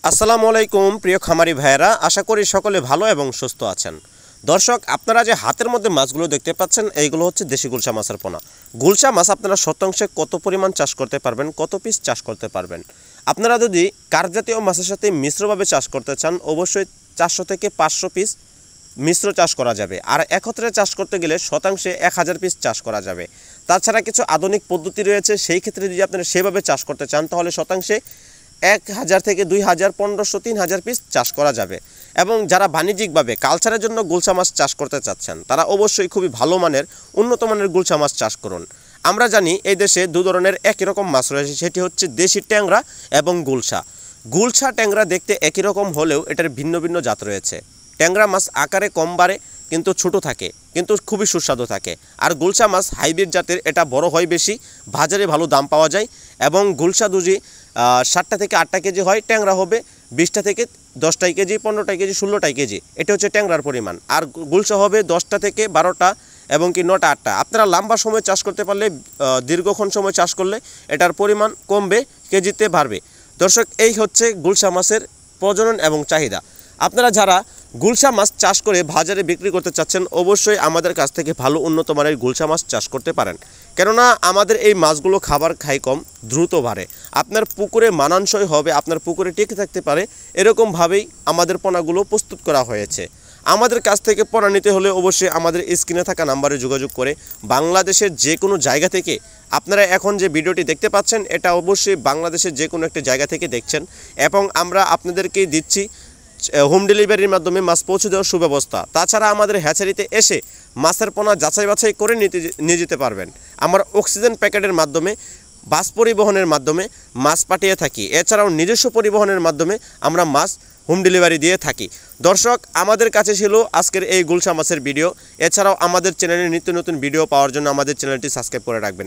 আসসালামু আলাইকুম প্রিয় খামারি ভাইয়েরা, আশা করি সকলে ভালো এবং সুস্থ আছেন। দর্শক, আপনারা যে হাতের মধ্যে মাছগুলো দেখতে পাচ্ছেন এইগুলো হচ্ছে দেশি গুলশা মাছের পোনা। গুলশা মাছ আপনারা শতাংশে কত পরিমাণ চাষ করতে পারবেন, কত পিস চাষ করতে পারবেন। আপনারা যদি কার্প জাতীয় মাছের সাথে মিশ্রভাবে চাষ করতে চান, অবশ্যই 400 থেকে 500 পিস মিশ্র চাষ করা যাবে। আর একত্রে চাষ করতে গেলে শতাংশে 1000 পিস চাষ করা যাবে। তাছাড়া কিছু আধুনিক পদ্ধতি রয়েছে, সেই ক্ষেত্রে যদি আপনারা সেভাবে চাষ করতে চান তাহলে শতাংশে 1000 থেকে 2000, 1500, 3000 পিস চাষ করা যাবে। এবং যারা বাণিজ্যিকভাবে কালচারের জন্য গুলশা মাছ চাষ করতে চাচ্ছেন তারা অবশ্যই খুবই ভালো মানের, উন্নত মানের গুলশা মাছ চাষ করুন। আমরা জানি এই দেশে দু ধরনের একই রকম মাছ রয়েছে, সেটি হচ্ছে দেশি ট্যাংরা এবং গুলশা। গুলশা ট্যাংরা দেখতে একই রকম হলেও এটার ভিন্ন ভিন্ন জাত রয়েছে। ট্যাংরা মাছ আকারে কম বাড়ে কিন্তু ছোট থাকে, কিন্তু খুবই সুস্বাদু থাকে। আর গুলশা মাছ হাইব্রিড জাতের, এটা বড় হয় বেশি, বাজারে ভালো দাম পাওয়া যায়। এবং গুলশা দুজি 7টা থেকে 8টা কেজি হয়, ট্যাংরা হবে 20টা থেকে 10টা কেজি, 15টা কেজি, 16টা কেজি। এটা হচ্ছে ট্যাংরার পরিমাণ। আর গুলশা হবে 10টা থেকে 12টা এবং কি 9টা 8টা। আপনারা লম্বা সময় চাষ করতে পারলে, দীর্ঘক্ষণ সময় চাষ করলে এটার পরিমাণ কমবে, কেজিতে বাড়বে। দর্শক, এই হচ্ছে গুলশা মাছের প্রজনন এবং চাহিদা। আপনারা যারা গুলশা মাছ চাষ করে বাজারে বিক্রি করতে চাচ্ছেন, অবশ্যই আমাদের কাছ থেকে ভালো উন্নত মানের গুলশা মাছ চাষ করতে পারেন। কেননা আমাদের এই মাছগুলো খাবার খায় কম, দ্রুত বাড়ে, আপনার পুকুরে মানানসই হবে, আপনার পুকুরে টিকে থাকতে পারে, এরকমভাবেই আমাদের পোনাগুলো প্রস্তুত করা হয়েছে। আমাদের কাছ থেকে পোনা নিতে হলে অবশ্যই আমাদের স্ক্রিনে থাকা নাম্বারে যোগাযোগ করে বাংলাদেশের যে কোনো জায়গা থেকে, আপনারা এখন যে ভিডিওটি দেখতে পাচ্ছেন এটা অবশ্যই বাংলাদেশের যে কোনো একটা জায়গা থেকে দেখছেন, এবং আমরা আপনাদেরকে দিচ্ছি হোম ডেলিভারির মাধ্যমে মাছ পৌঁছে দেওয়ার সুব্যবস্থা। তাছাড়া আমাদের হ্যাচারিতে এসে মাছের পোনা যাচাই বাছাই করে নিয়ে যেতে পারবেন। আমরা অক্সিজেন প্যাকেটের মাধ্যমে, বাস পরিবহনের মাধ্যমে মাছ পাঠিয়ে থাকি। এছাড়াও নিজস্ব পরিবহনের মাধ্যমে আমরা মাছ হোম ডেলিভারি দিয়ে থাকি। দর্শক, আমাদের কাছে ছিল আজকের এই গুলশা মাছের ভিডিও। এছাড়াও আমাদের চ্যানেলে নিত্য নতুন ভিডিও পাওয়ার জন্য আমাদের চ্যানেলটি সাবস্ক্রাইব করে রাখবেন।